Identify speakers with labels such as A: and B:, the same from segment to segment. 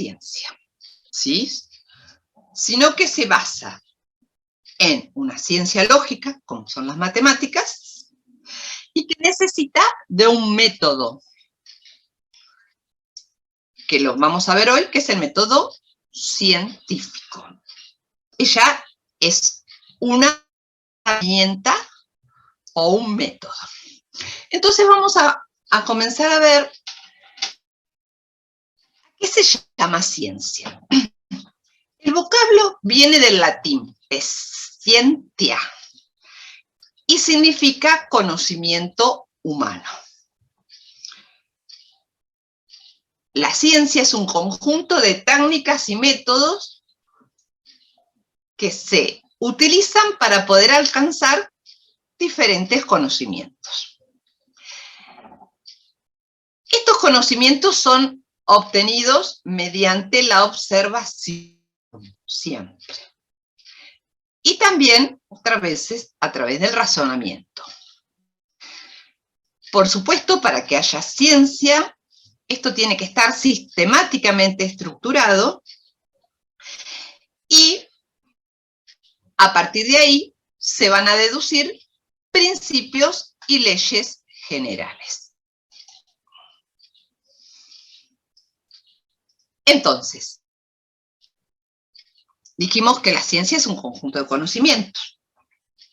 A: ciencia, ¿sí? Sino que se basa en una ciencia lógica, como son las matemáticas, y que necesita de un método, que lo vamos a ver hoy, que es el método científico. Ella es una herramienta o un método. Entonces vamos a comenzar a ver qué se llama ciencia. El vocablo viene del latín, es scientia, y significa conocimiento humano. La ciencia es un conjunto de técnicas y métodos que se utilizan para poder alcanzar diferentes conocimientos. Estos conocimientos son obtenidos mediante la observación, siempre. Y también, otras veces, a través del razonamiento. Por supuesto, para que haya ciencia, esto tiene que estar sistemáticamente estructurado y a partir de ahí se van a deducir principios y leyes generales. Entonces, dijimos que la ciencia es un conjunto de conocimientos.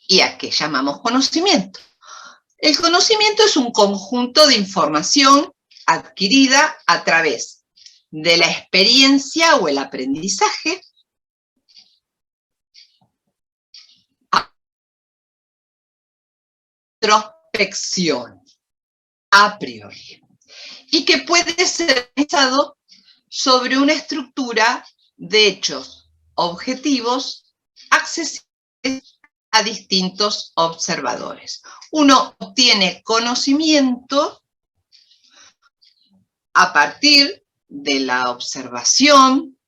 A: ¿Y a qué llamamos conocimiento? El conocimiento es un conjunto de información adquirida a través de la experiencia o el aprendizaje, introspección, a priori, y que puede ser realizado sobre una estructura de hechos objetivos accesibles a distintos observadores. Uno obtiene conocimiento a partir de la observación,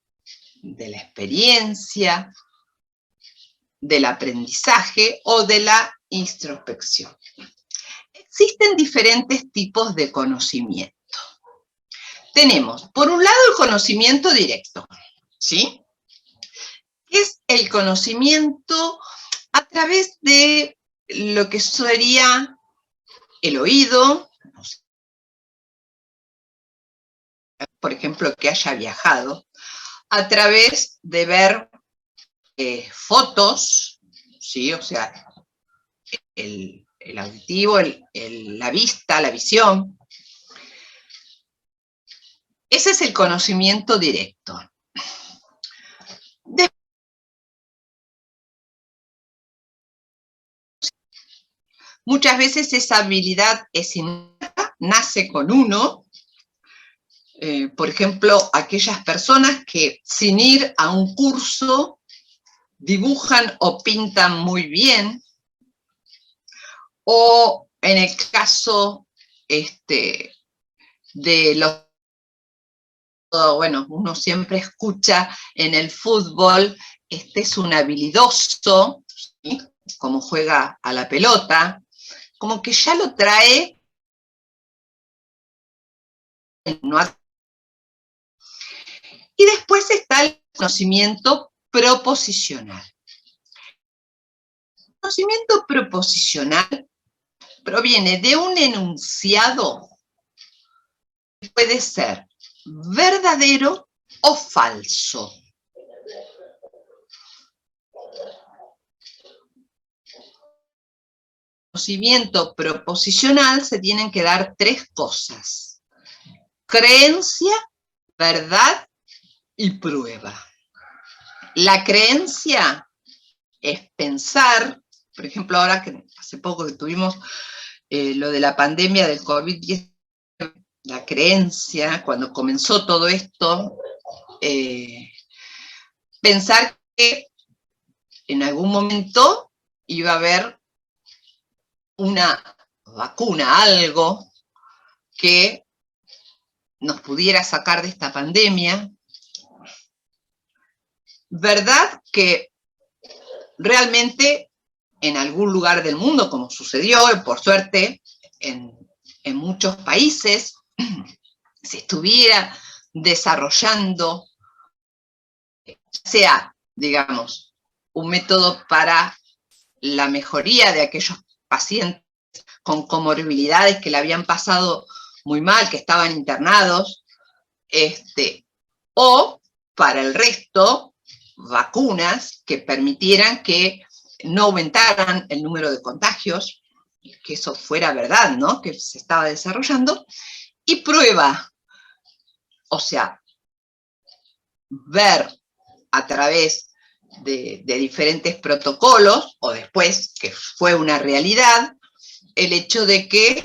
A: de la experiencia, del aprendizaje o de la introspección. Existen diferentes tipos de conocimiento. Tenemos, por un lado, el conocimiento directo, ¿sí? Es el conocimiento a través de lo que sería el oído, por ejemplo, que haya viajado, a través de ver fotos, ¿sí? O sea, el auditivo, la vista, la visión. Ese es el conocimiento directo. Muchas veces esa habilidad es innata, nace con uno. Por ejemplo, aquellas personas que sin ir a un curso dibujan o pintan muy bien, o en el caso de los, bueno, uno siempre escucha en el fútbol, es un habilidoso, ¿sí? Como juega a la pelota, como que ya lo trae, y después está el conocimiento proposicional. El conocimiento proposicional proviene de un enunciado que puede ser verdadero o falso. Conocimiento proposicional se tienen que dar tres cosas: creencia, verdad y prueba. La creencia es pensar, por ejemplo, ahora que hace poco que tuvimos lo de la pandemia del COVID-19, la creencia, cuando comenzó todo esto, pensar que en algún momento iba a haber una vacuna, algo que nos pudiera sacar de esta pandemia. ¿Verdad que realmente en algún lugar del mundo, como sucedió, por suerte, en muchos países, se estuviera desarrollando sea, digamos, un método para la mejoría de aquellos pacientes con comorbilidades que le habían pasado muy mal, que estaban internados, o para el resto, vacunas que permitieran que no aumentaran el número de contagios, que eso fuera verdad, ¿no? Que se estaba desarrollando, y prueba, o sea, ver a través de diferentes protocolos, o después que fue una realidad, el hecho de que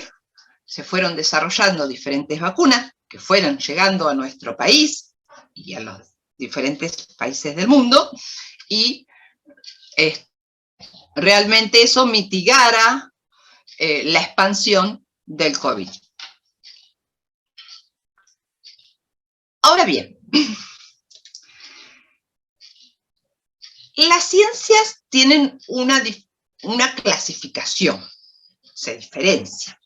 A: se fueron desarrollando diferentes vacunas que fueron llegando a nuestro país y a los diferentes países del mundo, y realmente eso mitigara la expansión del COVID. Ahora bien, las ciencias tienen una clasificación, se diferencia.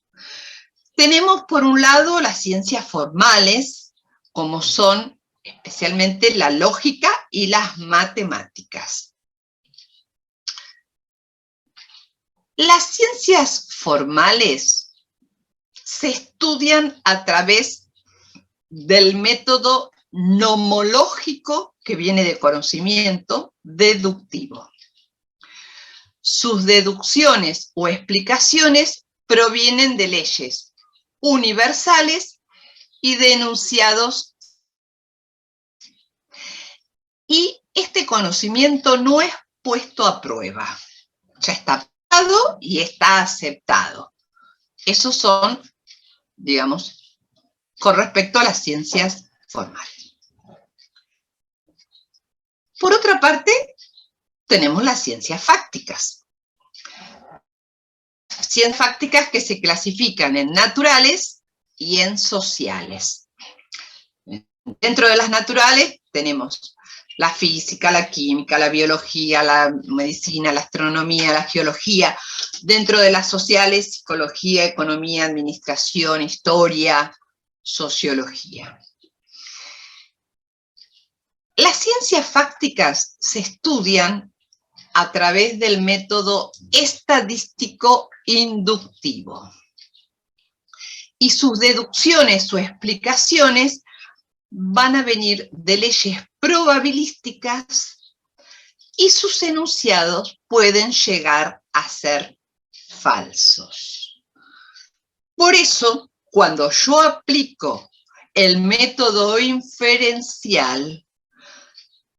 A: Tenemos por un lado las ciencias formales, como son especialmente la lógica y las matemáticas. Las ciencias formales se estudian a través del método nomológico, que viene de conocimiento deductivo. Sus deducciones o explicaciones provienen de leyes universales y de enunciados. Y este conocimiento no es puesto a prueba. Ya está dado y está aceptado. Esos son, digamos, con respecto a las ciencias formales. Por otra parte, tenemos las ciencias fácticas. Ciencias fácticas que se clasifican en naturales y en sociales. Dentro de las naturales tenemos la física, la química, la biología, la medicina, la astronomía, la geología. Dentro de las sociales, psicología, economía, administración, historia, sociología. Las ciencias fácticas se estudian a través del método estadístico inductivo. Y sus deducciones o explicaciones van a venir de leyes probabilísticas y sus enunciados pueden llegar a ser falsos. Por eso, cuando yo aplico el método inferencial,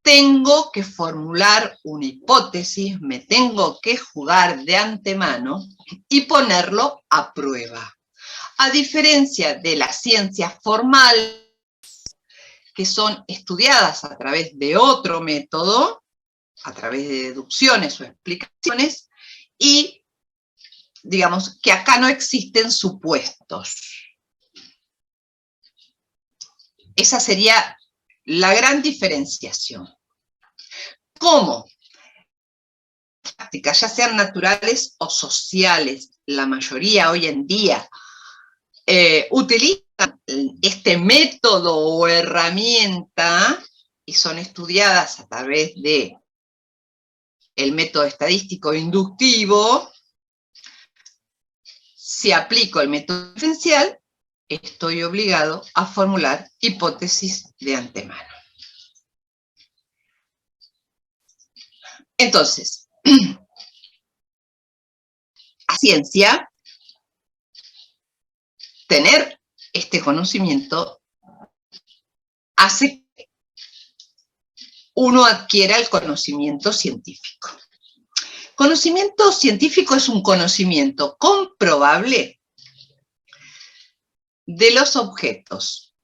A: tengo que formular una hipótesis, me tengo que jugar de antemano y ponerlo a prueba. A diferencia de las ciencias formales, que son estudiadas a través de otro método, a través de deducciones o explicaciones, y digamos que acá no existen supuestos. Esa sería la gran diferenciación. ¿Cómo? Prácticas, ya sean naturales o sociales, la mayoría hoy en día utilizan este método o herramienta y son estudiadas a través de el método estadístico inductivo. Si aplico el método inferencial, estoy obligado a formular hipótesis de antemano. Entonces, a ciencia, tener este conocimiento hace que uno adquiera el conocimiento científico. Conocimiento científico es un conocimiento comprobable de los objetos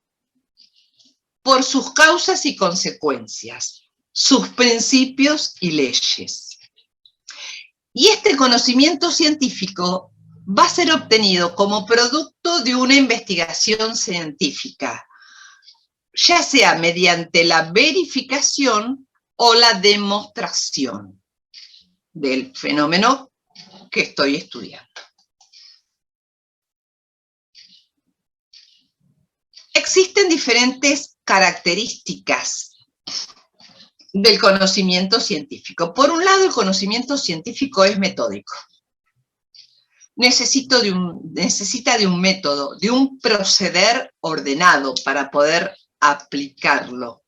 A: por sus causas y consecuencias, sus principios y leyes. Y este conocimiento científico va a ser obtenido como producto de una investigación científica, ya sea mediante la verificación o la demostración del fenómeno que estoy estudiando. Existen diferentes características del conocimiento científico. Por un lado, el conocimiento científico es metódico. Necesita de un método, de un proceder ordenado para poder aplicarlo.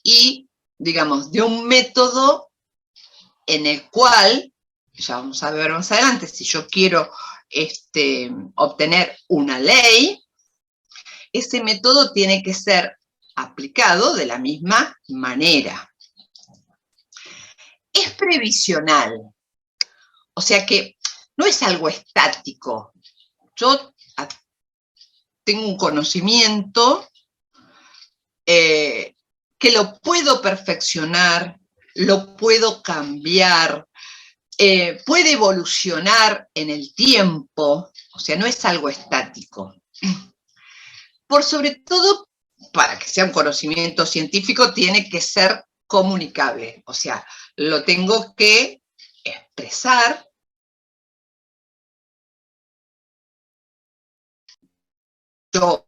A: Y, digamos, de un método en el cual, ya vamos a ver más adelante, si yo quiero obtener una ley, ese método tiene que ser aplicado de la misma manera. Es previsional, o sea que no es algo estático. Yo tengo un conocimiento que lo puedo perfeccionar, lo puedo cambiar, puede evolucionar en el tiempo, o sea, no es algo estático. Por sobre todo, para que sea un conocimiento científico, tiene que ser comunicable, o sea, lo tengo que expresar. Yo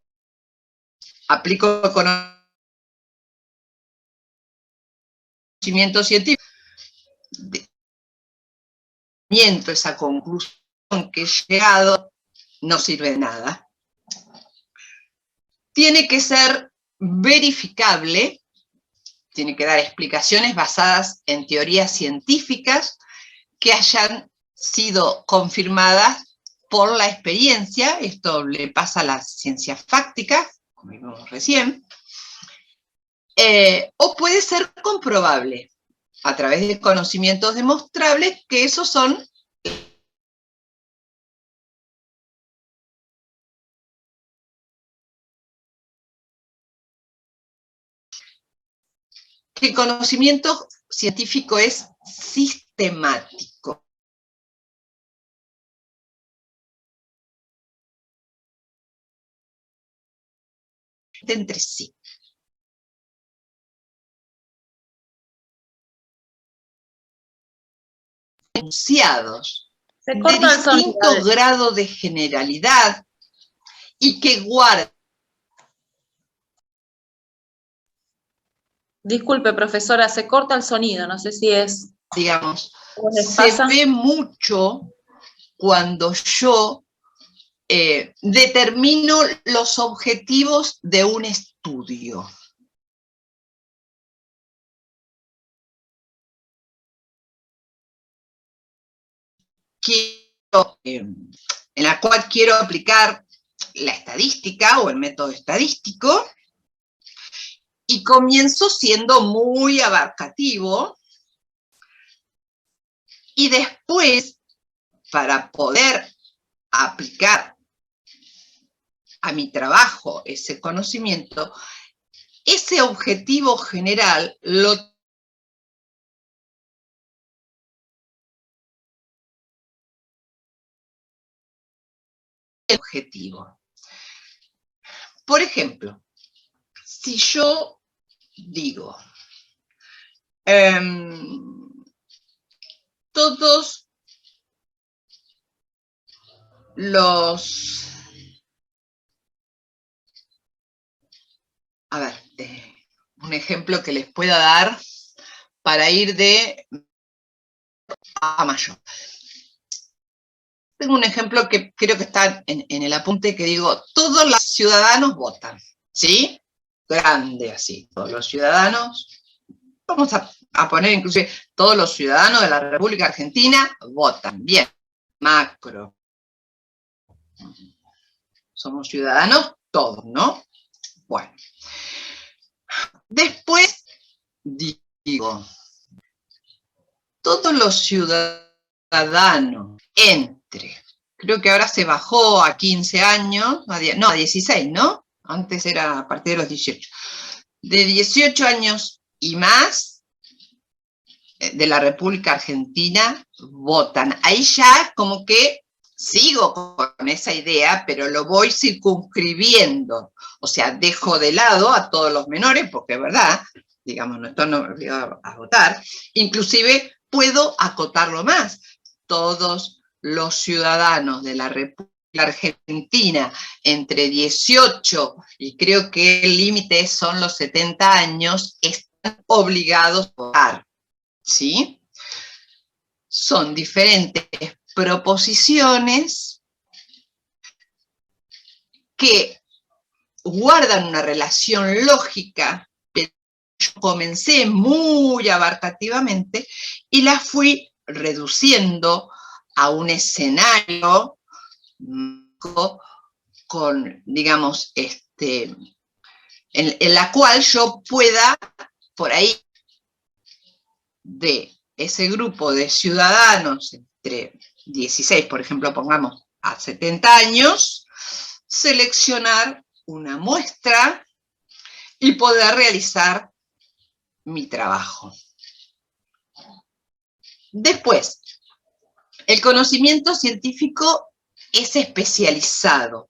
A: aplico el conocimiento científico, esa conclusión que he llegado, no sirve de nada. Tiene que ser verificable, tiene que dar explicaciones basadas en teorías científicas que hayan sido confirmadas por la experiencia. Esto le pasa a las ciencias fácticas, como vimos recién, o puede ser comprobable a través de conocimientos demostrables, que esos son que el conocimiento científico es sistemático. Entre sí. Enunciados de distinto grado de generalidad y que guardan.
B: Disculpe, profesora, se corta el sonido, no sé si es...
A: Digamos, se ve mucho cuando yo determino los objetivos de un estudio. En la cual quiero aplicar la estadística o el método estadístico, y comienzo siendo muy abarcativo, y después, para poder aplicar a mi trabajo ese conocimiento, ese objetivo general lo objetivo. Por ejemplo, si yo digo, todos los... A ver, un ejemplo que les pueda dar para ir de a mayor. Tengo un ejemplo que creo que está en el apunte, que digo, todos los ciudadanos votan, ¿sí? Grande así, todos los ciudadanos. Vamos a poner inclusive, todos los ciudadanos de la República Argentina votan. Bien, macro. Somos ciudadanos todos, ¿no? Bueno. Después digo, todos los ciudadanos entre, creo que ahora se bajó a 15 años, no, a 16, ¿no? Antes era a partir de los 18. De 18 años y más de la República Argentina votan. Ahí ya como que sigo con esa idea, pero lo voy circunscribiendo. O sea, dejo de lado a todos los menores, porque es verdad, digamos, no están obligados a votar. Inclusive puedo acotarlo más. Todos los ciudadanos de la República Argentina entre 18 y creo que el límite son los 70 años, obligados a votar, ¿sí? Son diferentes proposiciones que guardan una relación lógica, pero yo comencé muy abarcativamente y la fui reduciendo a un escenario con, digamos, en la cual yo pueda, por ahí, de ese grupo de ciudadanos entre 16, por ejemplo, pongamos, a 70 años, seleccionar una muestra y poder realizar mi trabajo. Después, el conocimiento científico es especializado.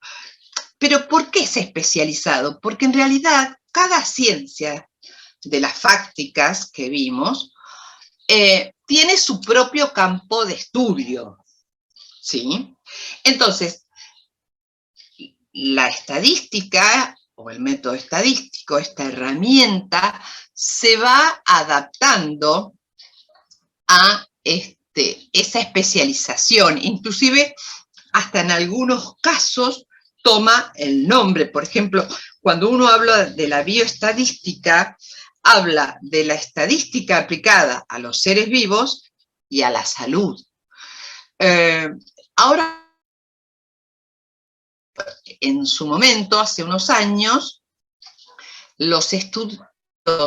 A: ¿Pero por qué es especializado? Porque en realidad cada ciencia de las fácticas que vimos tiene su propio campo de estudio, ¿sí? Entonces, la estadística o el método estadístico, esta herramienta, se va adaptando a esa especialización, inclusive hasta en algunos casos toma el nombre. Por ejemplo, cuando uno habla de la bioestadística, habla de la estadística aplicada a los seres vivos y a la salud. Ahora, en su momento, hace unos años, los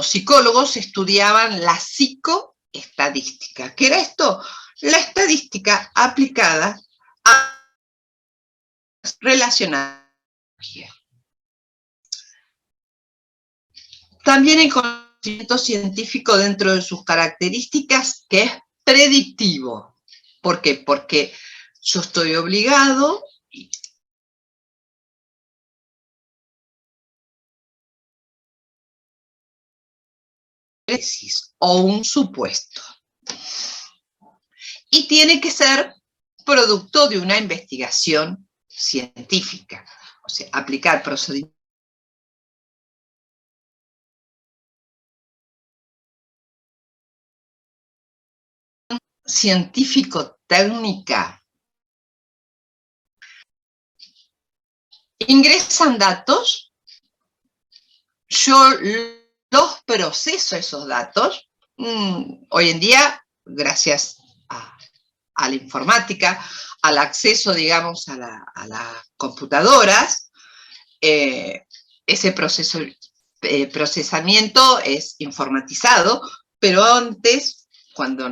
A: psicólogos estudiaban la psicoestadística. ¿Qué era esto? La estadística aplicada a relacionadas. También el conocimiento científico dentro de sus características que es predictivo. ¿Por qué? Porque yo estoy obligado o un supuesto. Y tiene que ser producto de una investigación científica, o sea, aplicar procedimientos científico-técnica. Ingresan datos, yo los proceso esos datos. Hoy en día, gracias a la informática, al acceso, digamos, a las computadoras, ese procesamiento es informatizado, pero antes, cuando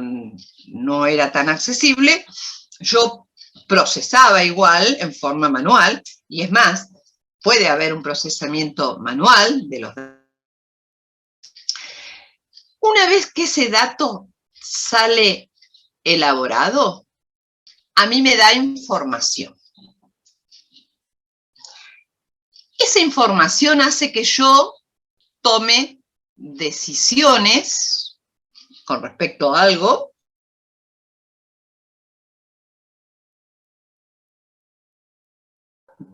A: no era tan accesible, yo procesaba igual en forma manual, y es más, puede haber un procesamiento manual de los datos. Una vez que ese dato sale elaborado, a mí me da información. Esa información hace que yo tome decisiones con respecto a algo,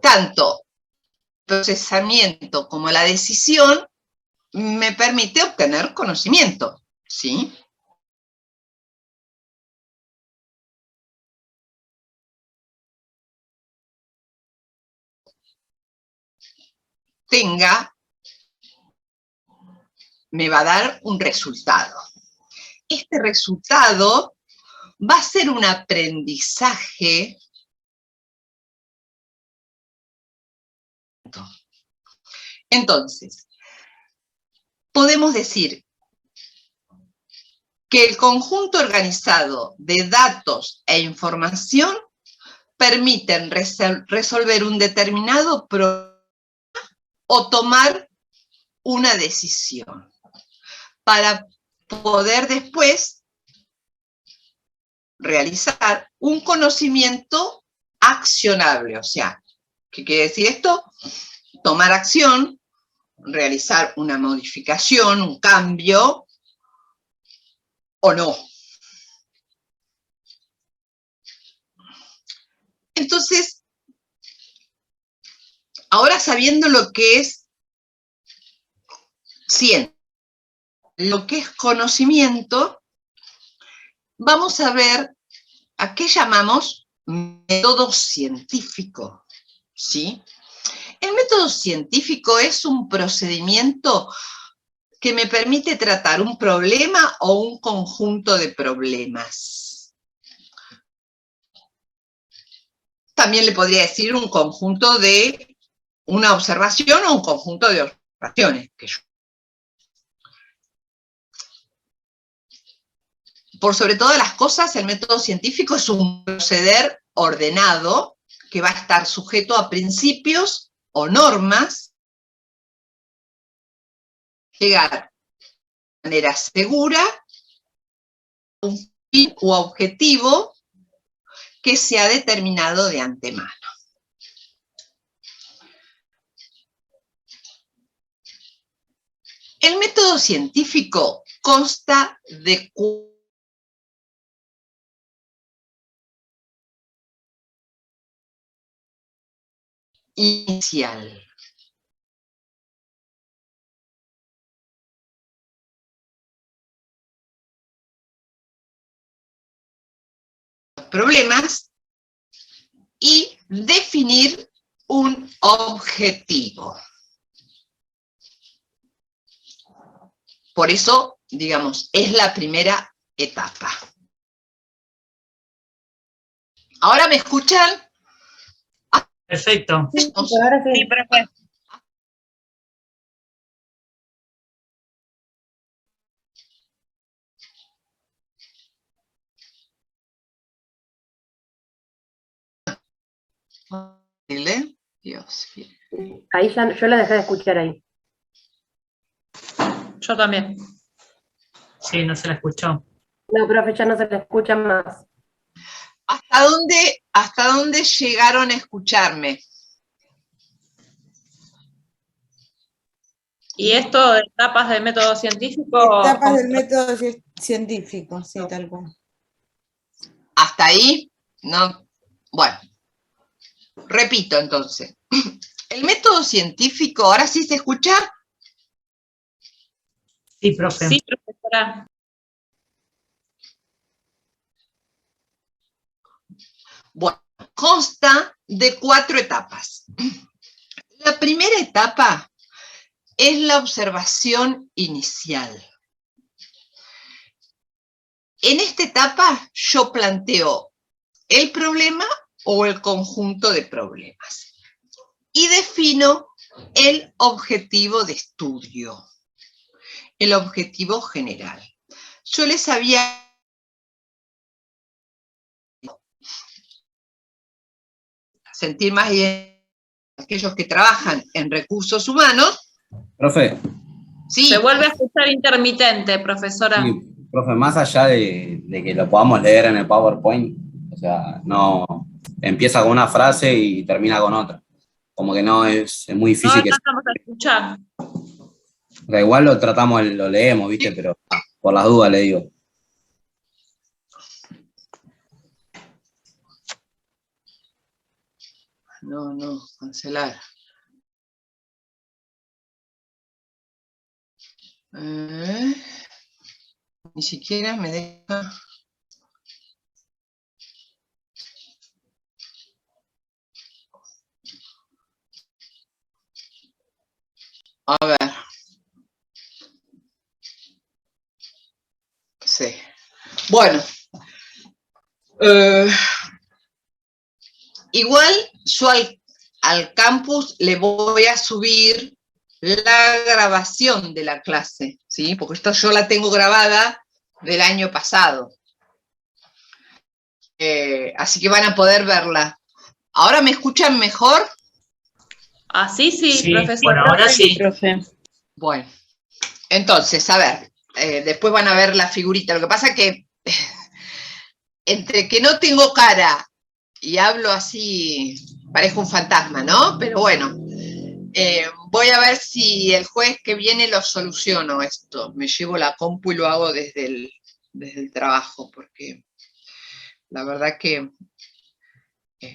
A: tanto el procesamiento como la decisión me permite obtener conocimiento, ¿sí? Me va a dar un resultado. Este resultado va a ser un aprendizaje. Entonces, podemos decir que el conjunto organizado de datos e información permiten resolver un determinado problema o tomar una decisión para poder después realizar un conocimiento accionable. O sea, ¿qué quiere decir esto? Tomar acción, realizar una modificación, un cambio, o no. Entonces, ahora sabiendo lo que es ciencia, lo que es conocimiento, vamos a ver a qué llamamos método científico, ¿sí? El método científico es un procedimiento que me permite tratar un problema o un conjunto de problemas. También le podría decir un conjunto de una observación o un conjunto de observaciones. Por sobre todas las cosas, el método científico es un proceder ordenado que va a estar sujeto a principios o normas, llegar de manera segura a un fin u objetivo que se ha determinado de antemano. El método científico consta de inicial. Problemas y definir un objetivo. Por eso, digamos, es la primera etapa. ¿Ahora me escuchan?
C: Perfecto.
D: Sí, ahora sí.
C: Sí, profe.
A: Dios.
D: Ahí ya, yo la dejé de escuchar ahí.
B: Yo también.
C: Sí, no se la escuchó.
D: No, profe, ya no se le escucha más.
A: ¿Hasta dónde llegaron a escucharme?
B: ¿Y esto de etapas del método científico?
E: Etapas del método científico, sí, tal cual.
A: ¿Hasta ahí? No. Bueno, repito entonces. El método científico, ¿ahora sí se escucha?
C: Sí, profe.
B: Sí, profesora.
A: Bueno, consta de 4 etapas. La primera etapa es la observación inicial. En esta etapa yo planteo el problema o el conjunto de problemas y defino el objetivo de estudio, el objetivo general. Yo les había sentir más bien aquellos que trabajan en recursos humanos.
F: Profe.
A: Sí.
B: Se vuelve a escuchar intermitente, profesora.
F: Sí, profe, más allá de que lo podamos leer en el PowerPoint, o sea, no empieza con una frase y termina con otra. Como que no es muy
B: No
F: difícil que...
B: alcanzamos a escuchar.
F: O sea, igual lo tratamos, lo leemos, ¿viste? Pero por las dudas le digo.
A: No, cancelar. Ni siquiera me deja. A ver. Sí. Bueno. Igual yo al campus le voy a subir la grabación de la clase, ¿sí? Porque esto yo la tengo grabada del año pasado. Así que van a poder verla. ¿Ahora me escuchan mejor?
B: Así sí,
C: Sí,
B: profesora.
C: por ahora sí.
B: Profe.
A: Bueno, entonces, a ver, después van a ver la figurita. Lo que pasa que entre que no tengo cara y hablo así, parezco un fantasma, ¿no? Pero bueno, voy a ver si el jueves que viene lo soluciono esto. Me llevo la compu y lo hago desde el trabajo, porque la verdad que,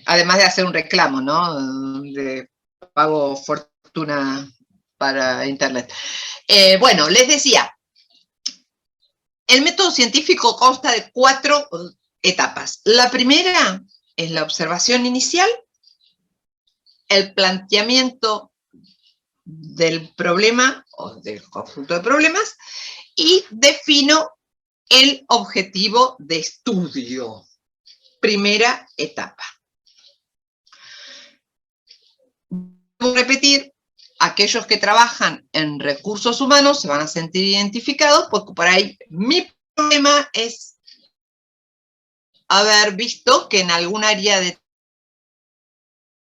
A: además de hacer un reclamo, ¿no? Pago fortuna para internet. Bueno, les decía, El método científico consta de 4 etapas. La primera es la observación inicial, el planteamiento del problema o del conjunto de problemas y defino el objetivo de estudio. Primera etapa. Voy a repetir, aquellos que trabajan en recursos humanos se van a sentir identificados porque por ahí mi problema es haber visto que en algún área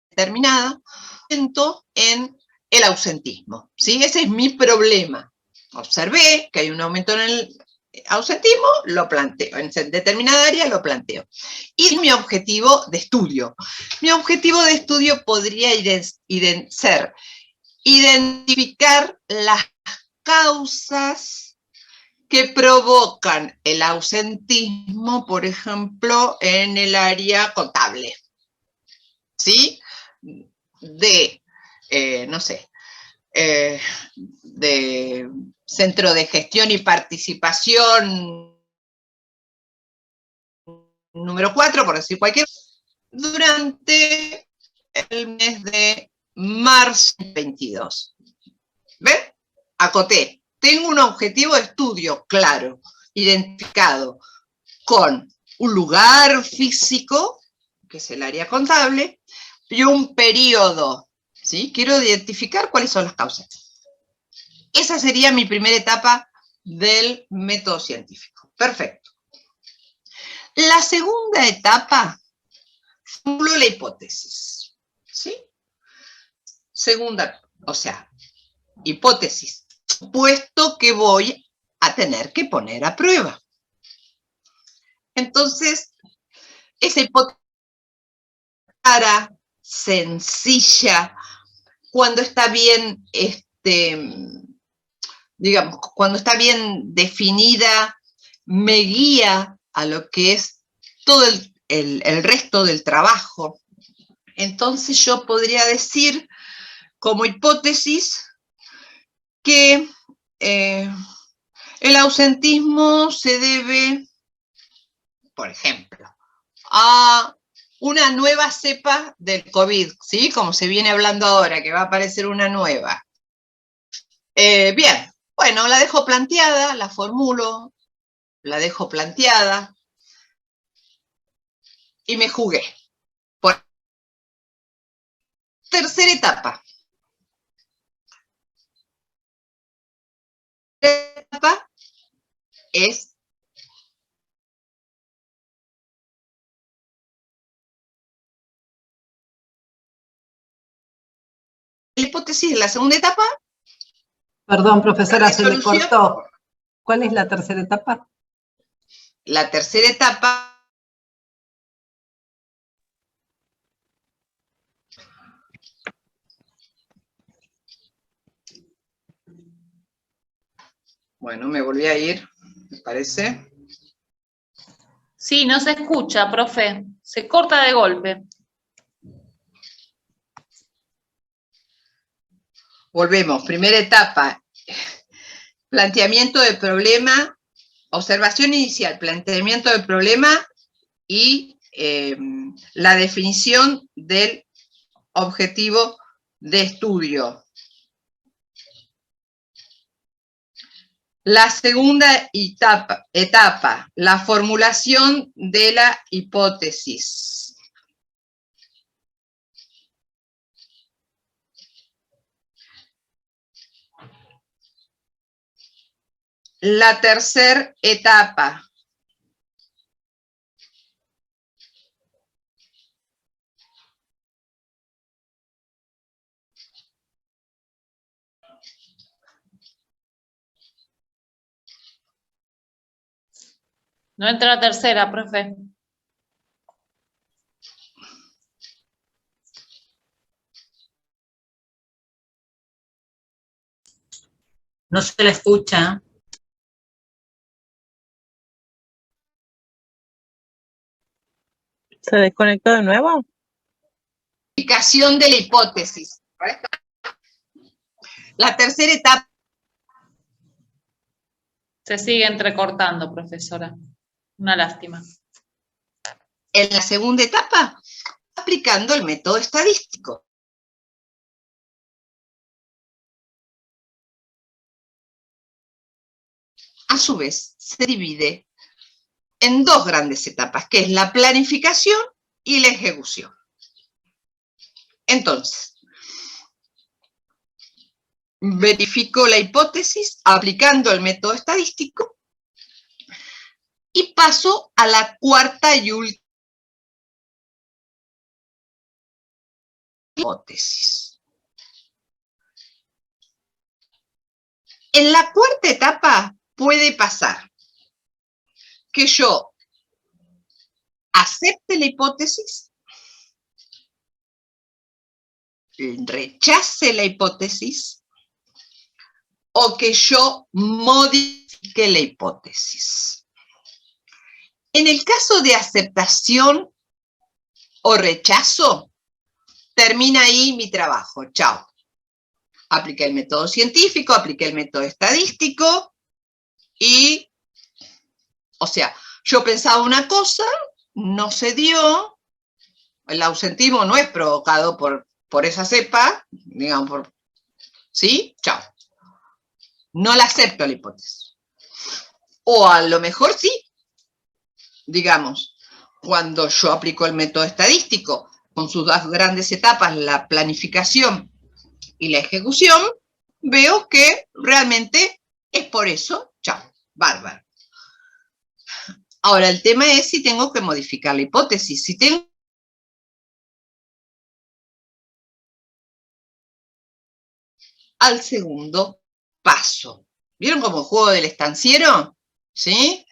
A: determinada en el ausentismo, ¿sí? Ese es mi problema. Observé que hay un aumento en el ausentismo, lo planteo. En determinada área lo planteo. Y mi objetivo de estudio. Mi objetivo de estudio podría ser identificar las causas que provocan el ausentismo, por ejemplo, en el área contable. ¿Sí? No sé, de Centro de Gestión y Participación número 4, por decir cualquier, durante el mes de marzo 22. ¿Ven? Acoté. Tengo un objetivo de estudio claro, identificado, con un lugar físico, que es el área contable, y un periodo, ¿sí? Quiero identificar cuáles son las causas. Esa sería mi primera etapa del método científico. Perfecto. La segunda etapa, formulo la hipótesis, ¿sí? Segunda, o sea, hipótesis, supuesto que voy a tener que poner a prueba. Entonces, esa hipótesis clara, sencilla, cuando está bien, digamos, cuando está bien definida, me guía a lo que es todo el resto del trabajo. Entonces yo podría decir, como hipótesis, que el ausentismo se debe, por ejemplo, a una nueva cepa del COVID, ¿sí? Como se viene hablando ahora, que va a aparecer una nueva. Bien, bueno, la dejo planteada, la formulo, la dejo planteada y me jugué. Por tercera etapa. La etapa es la hipótesis de la segunda etapa.
G: Perdón, profesora,
A: La
G: se le
A: resolución.
G: cortó. ¿Cuál es la tercera etapa?
A: La tercera etapa bueno, me volví a ir, me parece.
B: Sí, no se escucha, profe. Se corta de golpe.
A: Volvemos, primera etapa, planteamiento de problema, observación inicial, planteamiento de problema y la definición del objetivo de estudio. La segunda etapa, la formulación de la hipótesis. La tercera etapa.
B: No entra la tercera, profe.
C: No se la escucha.
H: ¿Se desconectó de nuevo?
A: Explicación de la hipótesis. La tercera etapa.
B: Se sigue entrecortando, profesora. Una lástima.
A: En la segunda etapa, aplicando el método estadístico. A su vez, se divide en dos grandes etapas, que es la planificación y la ejecución. Entonces, verifico la hipótesis aplicando el método estadístico y paso a la cuarta y última hipótesis. En la cuarta etapa puede pasar que yo acepte la hipótesis, rechace la hipótesis, o que yo modifique la hipótesis. En el caso de aceptación o rechazo, termina ahí mi trabajo. Chao. Apliqué el método científico, apliqué el método estadístico y, o sea, yo pensaba una cosa, no se dio, el ausentismo no es provocado por esa cepa, digamos, ¿sí? Chao. No la acepto la hipótesis. O a lo mejor sí, digamos, cuando yo aplico el método estadístico, con sus dos grandes etapas, la planificación y la ejecución, veo que realmente es por eso, chao, bárbaro. Ahora, el tema es si tengo que modificar la hipótesis. Si tengo al segundo paso. ¿Vieron como el juego del estanciero? ¿Sí?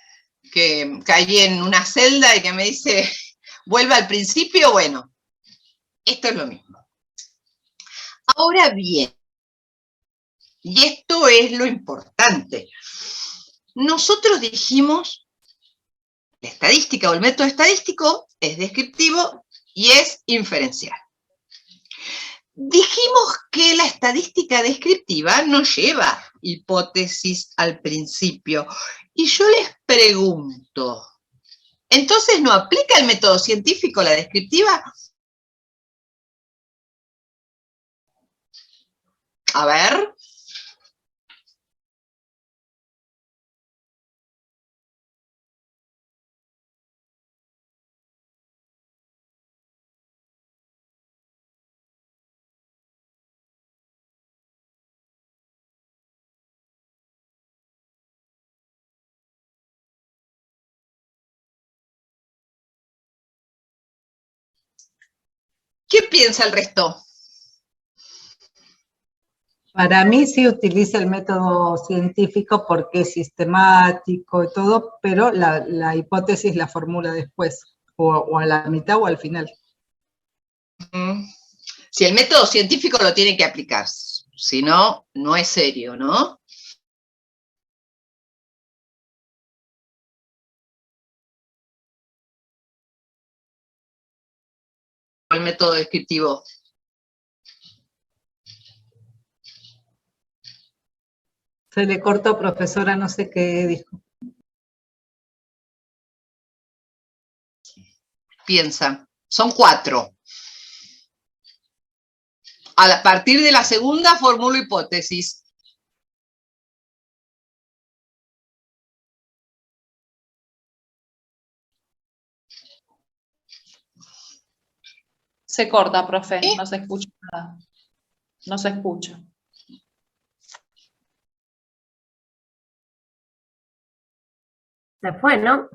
A: Que caí en una celda y que me dice, vuelve al principio. Bueno, esto es lo mismo. Ahora bien, y esto es lo importante, nosotros dijimos, la estadística o el método estadístico es descriptivo y es inferencial. Dijimos que la estadística descriptiva no lleva hipótesis al principio. Y yo les pregunto, ¿entonces no aplica el método científico la descriptiva? A ver. ¿Qué piensa el resto?
G: Para mí sí utiliza el método científico porque es sistemático y todo, pero la hipótesis la formula después, o a la mitad o al final.
A: Si el método científico lo tiene que aplicar, si no, no es serio, ¿no? El método descriptivo.
G: Se le cortó, profesora, no sé qué dijo.
A: Piensa, son 4. A partir de la segunda formulo hipótesis.
B: Se corta, profe, no se escucha nada. No se escucha.
D: Se fue, ¿no?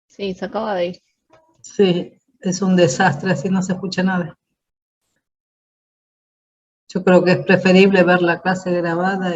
H: Sí, se acaba de ir.
G: Sí, es un desastre, así no se escucha nada. Yo creo que es preferible ver la clase grabada.